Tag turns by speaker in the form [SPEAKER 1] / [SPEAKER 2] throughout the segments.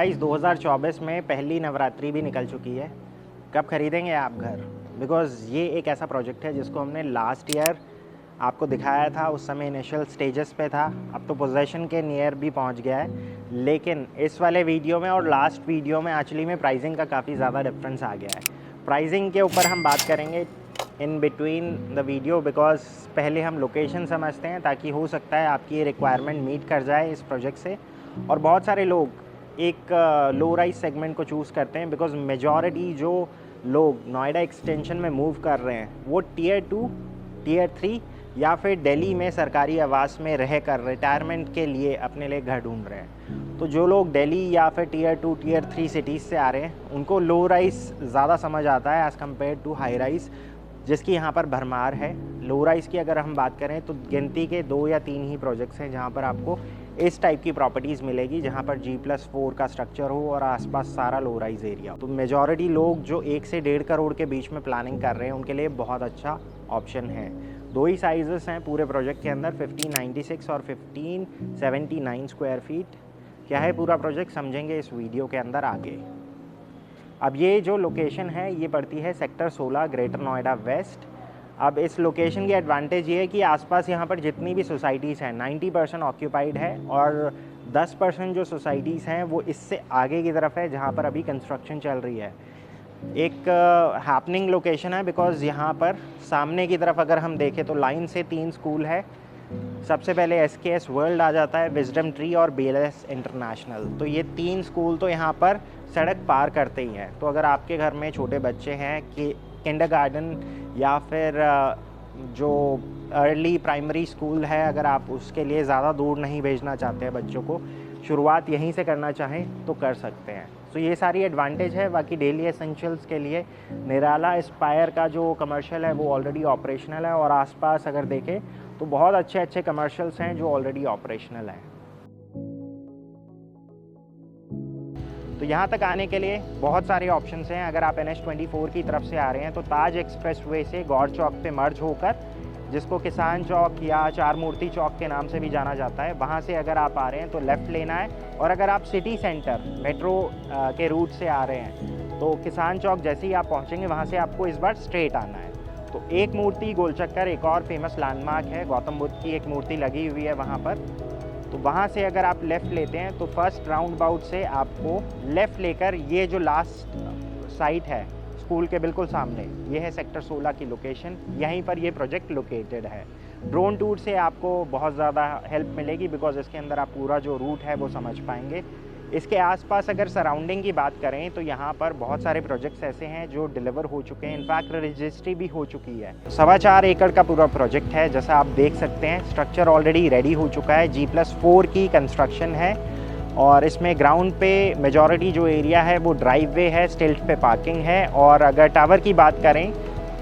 [SPEAKER 1] Guys 2024 में पहली नवरात्रि भी निकल चुकी है। कब खरीदेंगे आप घर? बिकॉज़ ये एक ऐसा प्रोजेक्ट है जिसको हमने लास्ट ईयर आपको दिखाया था, उस समय इनिशियल स्टेजेस पे था, अब तो पोजेशन के नियर भी पहुंच गया है। लेकिन इस वाले वीडियो में और लास्ट वीडियो में एक्चुअली में प्राइसिंग का काफ़ी ज़्यादा डिफरेंस आ गया है। प्राइसिंग के ऊपर हम बात करेंगे in between the video, because पहले हम लोकेशन समझते हैं ताकि हो सकता है आपकी ये रिक्वायरमेंट मीट कर जाए इस प्रोजेक्ट से। और बहुत सारे लोग एक लो राइज सेगमेंट को चूज़ करते हैं बिकॉज़ मेजॉरिटी जो लोग नोएडा एक्सटेंशन में मूव कर रहे हैं वो टियर 2, टियर 3 या फिर दिल्ली में सरकारी आवास में रह कर रिटायरमेंट के लिए अपने लिए घर ढूंढ रहे हैं। तो जो लोग दिल्ली या फिर टियर 2, टियर 3 सिटीज़ से आ रहे हैं उनको लो राइज ज़्यादा समझ आता है as compared to high rise, जिसकी यहाँ पर भरमार है। लो राइज की अगर हम बात करें तो गिनती के 2 या 3 ही प्रोजेक्ट्स हैं जहाँ पर आपको इस टाइप की प्रॉपर्टीज़ मिलेगी, जहाँ पर G+4 का स्ट्रक्चर हो और आसपास सारा लो राइज एरिया। तो मेजॉरिटी लोग जो 1 से 1.5 करोड़ के बीच में प्लानिंग कर रहे हैं उनके लिए बहुत अच्छा ऑप्शन है। 2 ही साइजेस हैं पूरे प्रोजेक्ट के अंदर, 1596 और 1579 स्क्वायर फीट। क्या है पूरा प्रोजेक्ट समझेंगे इस वीडियो के अंदर आगे। अब ये जो लोकेशन है ये पड़ती है सेक्टर 16, ग्रेटर नोएडा वेस्ट। अब इस लोकेशन की एडवांटेज ये है कि आसपास यहाँ पर जितनी भी सोसाइटीज़ हैं 90% ऑक्यूपाइड है और 10% जो सोसाइटीज़ हैं वो इससे आगे की तरफ है जहाँ पर अभी कंस्ट्रक्शन चल रही है। एक हैपनिंग लोकेशन है बिकॉज़ यहाँ पर सामने की तरफ अगर हम देखें तो लाइन से 3 स्कूल है। सबसे पहले SKS वर्ल्ड आ जाता है, विजडम ट्री और BLS इंटरनेशनल। तो ये 3 स्कूल तो यहाँ पर सड़क पार करते ही हैं। तो अगर आपके घर में छोटे बच्चे हैं कि किंडरगार्टन या फिर जो अर्ली प्राइमरी स्कूल है, अगर आप उसके लिए ज़्यादा दूर नहीं भेजना चाहते हैं बच्चों को, शुरुआत यहीं से करना चाहें तो कर सकते हैं। तो ये सारी एडवांटेज है। बाकी डेली एसेंशियल्स के लिए निराला एस्पायर का जो कमर्शियल है वो ऑलरेडी ऑपरेशनल है और आसपास अगर देखें तो बहुत अच्छे अच्छे कमर्शियल्स हैं जो ऑलरेडी ऑपरेशनल हैं। तो यहाँ तक आने के लिए बहुत सारे ऑप्शंस हैं। अगर आप NH24 की तरफ से आ रहे हैं तो ताज एक्सप्रेस वे से गौर चौक पे मर्ज होकर, जिसको किसान चौक या चार मूर्ति चौक के नाम से भी जाना जाता है, वहाँ से अगर आप आ रहे हैं तो लेफ़्ट लेना है। और अगर आप सिटी सेंटर मेट्रो के रूट से आ रहे हैं तो किसान चौक जैसे ही आप पहुँचेंगे वहाँ से आपको इस बार स्ट्रेट आना है। तो एक मूर्ति गोल चक्कर एक और फेमस लैंडमार्क है, गौतम बुद्ध की एक मूर्ति लगी हुई है वहाँ पर। तो वहाँ से अगर आप लेफ़्ट लेते हैं तो फर्स्ट राउंड अबाउट से आपको लेफ़्ट लेकर ये जो लास्ट साइट है स्कूल के बिल्कुल सामने, ये है सेक्टर 16 की लोकेशन। यहीं पर ये प्रोजेक्ट लोकेटेड है। ड्रोन टूर से आपको बहुत ज़्यादा हेल्प मिलेगी बिकॉज इसके अंदर आप पूरा जो रूट है वो समझ पाएंगे। इसके आसपास अगर सराउंडिंग की बात करें तो यहाँ पर बहुत सारे प्रोजेक्ट्स ऐसे हैं जो डिलीवर हो चुके हैं, इनफैक्ट रजिस्ट्री भी हो चुकी है। 4.25 एकड़ का पूरा प्रोजेक्ट है, जैसा आप देख सकते हैं। स्ट्रक्चर ऑलरेडी रेडी हो चुका है, G+4 की कंस्ट्रक्शन है और इसमें ग्राउंड पे मेजॉरिटी जो एरिया है वो ड्राइववे है, स्टिल्ट पे पार्किंग है। और अगर टावर की बात करें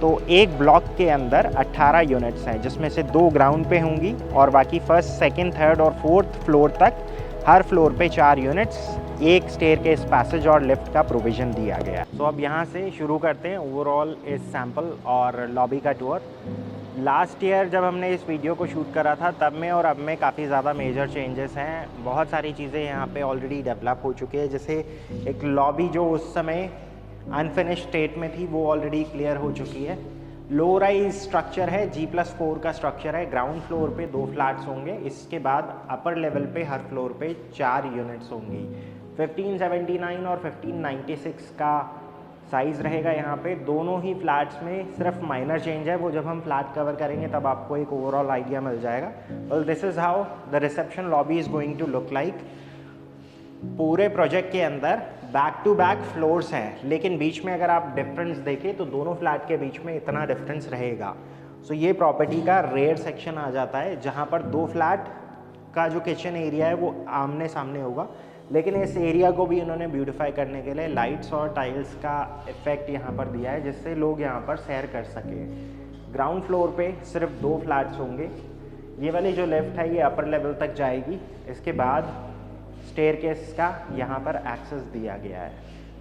[SPEAKER 1] तो एक ब्लॉक के अंदर 18 यूनिट्स हैं, जिसमें से 2 ग्राउंड पे होंगी और बाकी फर्स्ट, सेकंड, थर्ड और फोर्थ फ्लोर तक हर फ्लोर पे 4 यूनिट्स, एक स्टेयरकेस, पैसेज और लिफ्ट का प्रोविज़न दिया गया। तो अब यहाँ से शुरू करते हैं ओवरऑल इस सैम्पल और लॉबी का टूर। लास्ट ईयर जब हमने इस वीडियो को शूट करा था तब में और अब में काफ़ी ज़्यादा मेजर चेंजेस हैं। बहुत सारी चीज़ें यहाँ पे ऑलरेडी डेवलप हो चुकी है, जैसे एक लॉबी जो उस समय अनफिनिश स्टेट में थी वो ऑलरेडी क्लियर हो चुकी है। लो राइज स्ट्रक्चर है, G+4 का स्ट्रक्चर है। ग्राउंड फ्लोर पे 2 फ्लैट्स होंगे, इसके बाद अपर लेवल पे हर फ्लोर पे 4 यूनिट्स होंगी। 1579 और 1596 का साइज़ रहेगा यहाँ पे। दोनों ही फ्लैट्स में सिर्फ माइनर चेंज है, वो जब हम फ्लैट कवर करेंगे तब आपको एक ओवरऑल आइडिया मिल जाएगा। Well, this is how the reception lobby is going to look like. पूरे प्रोजेक्ट के अंदर बैक टू बैक फ्लोर्स हैं, लेकिन बीच में अगर आप डिफरेंस देखें तो दोनों फ्लैट के बीच में इतना डिफरेंस रहेगा। सो ये प्रॉपर्टी का रेयर सेक्शन आ जाता है जहाँ पर 2 फ्लैट का जो किचन एरिया है वो आमने सामने होगा, लेकिन इस एरिया को भी उन्होंने ब्यूटीफाई करने के लिए लाइट्स और टाइल्स का इफेक्ट यहाँ पर दिया है, जिससे लोग यहाँ पर सैर कर सकें। ग्राउंड फ्लोर पे सिर्फ 2 फ्लैट्स होंगे। ये वाली जो लेफ्ट है ये अपर लेवल तक जाएगी, इसके बाद स्टेयरकेस का यहाँ पर एक्सेस दिया गया है।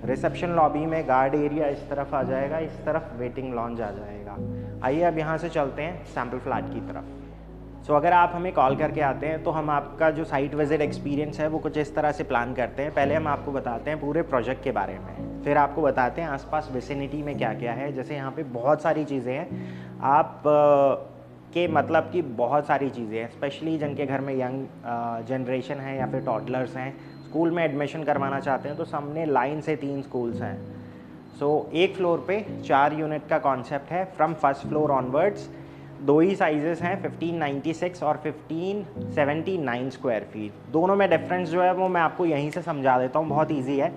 [SPEAKER 1] रिसेप्शन लॉबी में गार्ड एरिया इस तरफ आ जाएगा, इस तरफ वेटिंग लॉन्ज आ जाएगा। आइए अब यहाँ से चलते हैं सैम्पल फ्लैट की तरफ। सो अगर आप हमें कॉल करके आते हैं तो हम आपका जो साइट विजिट एक्सपीरियंस है वो कुछ इस तरह से प्लान करते हैं। पहले हम आपको बताते हैं पूरे प्रोजेक्ट के बारे में, फिर आपको बताते हैं आसपास विसिनिटी में क्या क्या है। जैसे यहाँ पे बहुत सारी चीज़ें हैं, आप के मतलब कि बहुत सारी चीज़ें हैं, स्पेशली जिनके घर में यंग जनरेशन है या फिर टॉडलर्स हैं, स्कूल में एडमिशन करवाना चाहते हैं, तो सामने लाइन से 3 स्कूल्स हैं। सो एक फ्लोर पे 4 यूनिट का कॉन्सेप्ट है। From first floor onwards 2 he sizes हैं, 1596 और 1579 स्क्वायर फीट। दोनों में डिफरेंस जो है वो मैं आपको यहीं से समझा देता हूँ, बहुत ईजी है।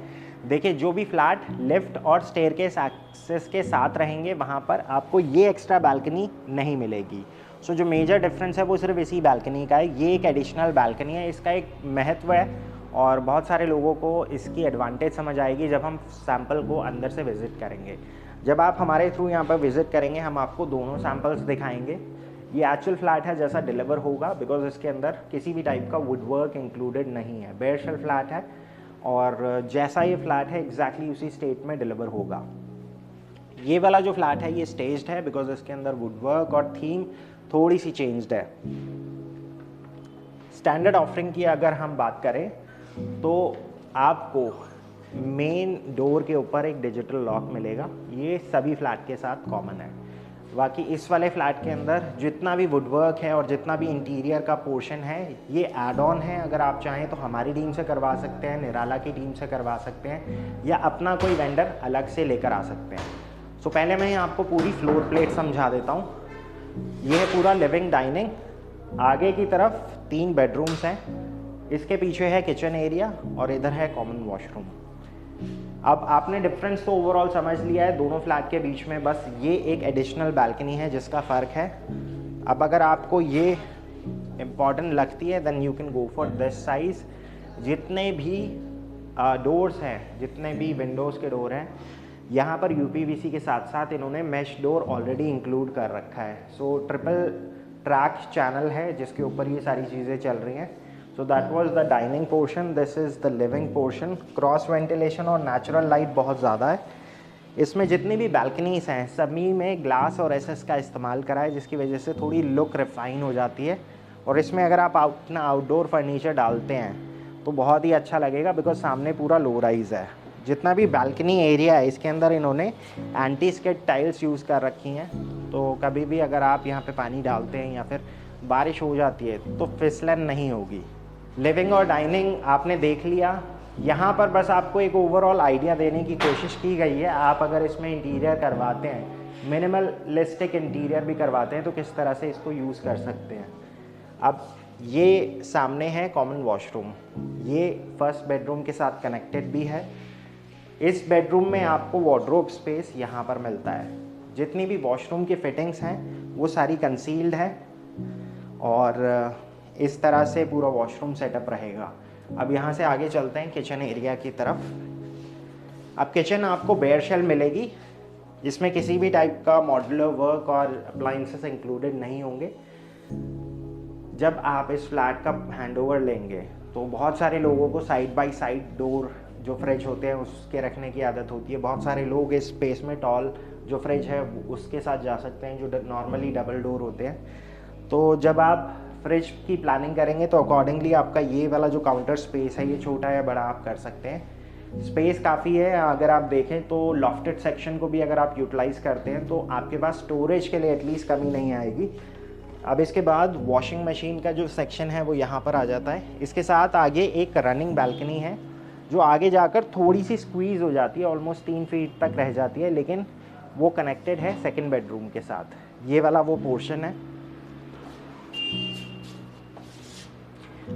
[SPEAKER 1] देखिए, जो भी फ्लैट लिफ्ट और स्टेयरकेस एक्सेस के साथ रहेंगे वहाँ पर आपको ये एक्स्ट्रा बालकनी नहीं मिलेगी। सो जो मेजर डिफरेंस है वो सिर्फ इसी बालकनी का है। ये एक एडिशनल बालकनी है, इसका एक महत्व है और बहुत सारे लोगों को इसकी एडवांटेज समझ आएगी जब हम सैंपल को अंदर से विज़िट करेंगे। जब आप हमारे थ्रू यहाँ पर विज़िट करेंगे हम आपको दोनों सैंपल्स दिखाएंगे। ये एक्चुअल फ्लैट है जैसा डिलीवर होगा, बिकॉज इसके अंदर किसी भी टाइप का वुड वर्क इंक्लूडेड नहीं है, बेयर शेल फ्लैट है और जैसा ये फ्लैट है एग्जैक्टली उसी स्टेट में डिलीवर होगा। ये वाला जो फ्लैट है ये स्टेज्ड है बिकॉज इसके अंदर वुड वर्क और थीम थोड़ी सी चेंज्ड है। स्टैंडर्ड ऑफरिंग की अगर हम बात करें तो आपको मेन डोर के ऊपर एक डिजिटल लॉक मिलेगा, ये सभी फ्लैट के साथ कॉमन है। बाकी इस वाले फ्लैट के अंदर जितना भी वुडवर्क है और जितना भी इंटीरियर का पोर्शन है ये एड ऑन है। अगर आप चाहें तो हमारी टीम से करवा सकते हैं, निराला की टीम से करवा सकते हैं या अपना कोई वेंडर अलग से लेकर आ सकते हैं। सो पहले मैं आपको पूरी फ्लोर प्लेट समझा देता हूँ। ये है पूरा लिविंग डाइनिंग, आगे की तरफ 3 बेडरूम्स हैं, इसके पीछे है किचन एरिया और इधर है कॉमन वॉशरूम। अब आपने डिफरेंस तो ओवरऑल समझ लिया है, दोनों फ्लैट के बीच में बस ये एक एडिशनल बालकनी है जिसका फ़र्क है। अब अगर आपको ये इम्पॉर्टेंट लगती है then you can go for this size. जितने भी डोर्स हैं, जितने भी विंडोज़ के डोर हैं, यहाँ पर यूपीवीसी के साथ साथ इन्होंने मैश डोर ऑलरेडी इंक्लूड कर रखा है। सो ट्रिपल ट्रैक चैनल है जिसके ऊपर ये सारी चीज़ें चल रही हैं। So that was the dining portion, this is the living portion। Cross ventilation और नेचुरल लाइट बहुत ज़्यादा है। इसमें जितनी भी बैल्कनीज हैं सभी में ग्लास और एसएस का इस्तेमाल करा है जिसकी वजह से थोड़ी लुक रिफाइन हो जाती है। और इसमें अगर आप अपना आउटडोर फर्नीचर डालते हैं तो बहुत ही अच्छा लगेगा बिकॉज सामने पूरा लो राइज है। जितना भी बैल्कनी एरिया है इसके अंदर इन्होंने एंटी स्किड टाइल्स यूज़ कर रखी हैं, तो कभी भी अगर आप यहाँ पे पानी डालते हैं या फिर बारिश हो जाती है तो फिसलन नहीं होगी। लिविंग और डाइनिंग आपने देख लिया। यहाँ पर बस आपको एक ओवरऑल आइडिया देने की कोशिश की गई है। आप अगर इसमें इंटीरियर करवाते हैं, मिनिमलिस्टिक इंटीरियर भी करवाते हैं, तो किस तरह से इसको यूज़ कर सकते हैं। अब ये सामने है कॉमन वॉशरूम, ये फर्स्ट बेडरूम के साथ कनेक्टेड भी है। इस बेडरूम में आपको वार्डरोब स्पेस यहाँ पर मिलता है। जितनी भी वॉशरूम की फिटिंग्स हैं वो सारी कंसील्ड है और इस तरह से पूरा वॉशरूम सेटअप रहेगा। अब यहाँ से आगे चलते हैं किचन एरिया की तरफ। अब किचन आपको बेयर शेल मिलेगी जिसमें किसी भी टाइप का मॉड्यूलर वर्क और अप्लाइंसेस इंक्लूडेड नहीं होंगे। जब आप इस फ्लैट का हैंडओवर लेंगे तो बहुत सारे लोगों को साइड बाय साइड डोर जो फ्रिज होते हैं उसके रखने की आदत होती है। बहुत सारे लोग इस स्पेस में टॉल जो फ्रिज है उसके साथ जा सकते हैं जो नॉर्मली डबल डोर होते हैं। तो जब आप फ्रिज की प्लानिंग करेंगे तो अकॉर्डिंगली आपका ये वाला जो काउंटर स्पेस है ये छोटा या बड़ा आप कर सकते हैं। स्पेस काफ़ी है। अगर आप देखें तो लॉफ्टेड सेक्शन को भी अगर आप यूटिलाइज़ करते हैं तो आपके पास स्टोरेज के लिए एटलीस्ट कमी नहीं आएगी। अब इसके बाद वॉशिंग मशीन का जो सेक्शन है वो यहाँ पर आ जाता है। इसके साथ आगे एक रनिंग बालकनी है जो आगे जाकर थोड़ी सी स्क्वीज़ हो जाती है, ऑलमोस्ट 3 फीट तक रह जाती है, लेकिन वो कनेक्टेड है सेकेंड बेडरूम के साथ। ये वाला वो पोर्शन है।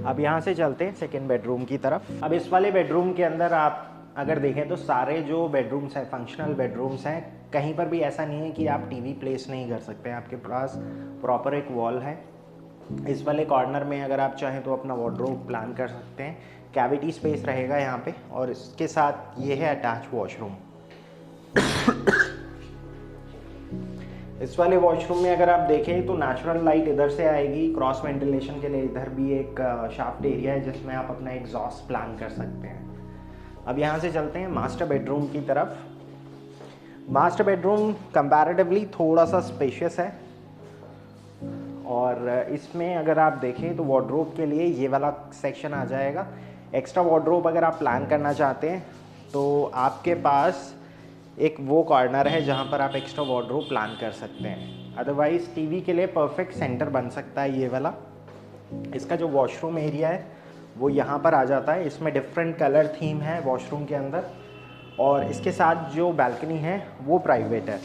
[SPEAKER 1] अब यहाँ से चलते हैं सेकेंड बेडरूम की तरफ। अब इस वाले बेडरूम के अंदर आप अगर देखें तो सारे जो बेडरूम्स हैं फंक्शनल बेडरूम्स हैं। कहीं पर भी ऐसा नहीं है कि आप टीवी प्लेस नहीं कर सकते हैं। आपके पास प्रॉपर एक वॉल है। इस वाले कॉर्नर में अगर आप चाहें तो अपना वार्डरोब प्लान कर सकते हैं। कैविटी स्पेस रहेगा यहाँ पे और इसके साथ ये है अटैच वॉशरूम। इस वाले वॉशरूम में अगर आप देखें तो नेचुरल लाइट इधर से आएगी। क्रॉस वेंटिलेशन के लिए इधर भी एक शाफ्ट एरिया है जिसमें आप अपना एग्जॉस्ट प्लान कर सकते हैं। अब यहाँ से चलते हैं मास्टर बेडरूम की तरफ। मास्टर बेडरूम कंपैरेटिवली थोड़ा सा स्पेशियस है और इसमें अगर आप देखें तो वार्डरोब के लिए ये वाला सेक्शन आ जाएगा। एक्स्ट्रा वार्डरोब अगर आप प्लान करना चाहते हैं तो आपके पास एक वो कॉर्नर है जहाँ पर आप एक्स्ट्रा वार्डरोब प्लान कर सकते हैं। अदरवाइज़ टीवी के लिए परफेक्ट सेंटर बन सकता है ये वाला। इसका जो वॉशरूम एरिया है वो यहाँ पर आ जाता है। इसमें डिफरेंट कलर थीम है वॉशरूम के अंदर, और इसके साथ जो बालकनी है वो प्राइवेट है।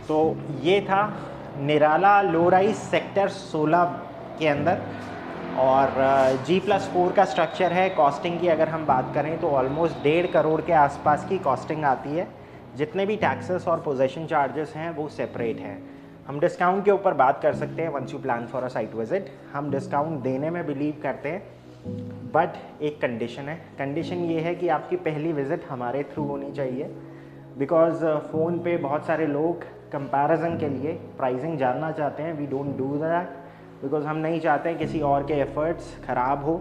[SPEAKER 1] तो ये था निराला लो राइज सेक्टर 16 के अंदर, और G+4 का स्ट्रक्चर है। कॉस्टिंग की अगर हम बात करें तो ऑलमोस्ट 1.5 करोड़ के आसपास की कॉस्टिंग आती है। जितने भी टैक्सेस और पोजेशन चार्जेस हैं वो सेपरेट हैं। हम डिस्काउंट के ऊपर बात कर सकते हैं once you plan for a site visit. हम डिस्काउंट देने में बिलीव करते हैं, बट एक कंडीशन है। कंडीशन ये है कि आपकी पहली विज़िट हमारे थ्रू होनी चाहिए, बिकॉज़ फ़ोन पे बहुत सारे लोग कंपैरिजन के लिए प्राइसिंग जानना चाहते हैं। We don't do that, because हम नहीं चाहते हैं किसी और के एफर्ट्स ख़राब हो।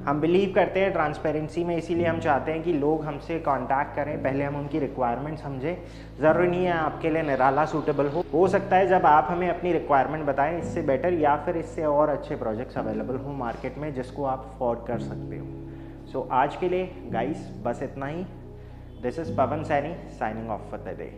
[SPEAKER 1] हम बिलीव करते हैं ट्रांसपेरेंसी में, इसीलिए हम चाहते हैं कि लोग हमसे कांटेक्ट करें, पहले हम उनकी रिक्वायरमेंट समझें। ज़रूरी नहीं है आपके लिए निराला सूटेबल हो सकता है जब आप हमें अपनी रिक्वायरमेंट बताएं इससे बेटर या फिर इससे और अच्छे प्रोजेक्ट्स अवेलेबल हो मार्केट में जिसको आप अफोर्ड कर सकते हो। सो आज के लिए गाइस बस इतना ही। This is Pawan Saini signing off for the day.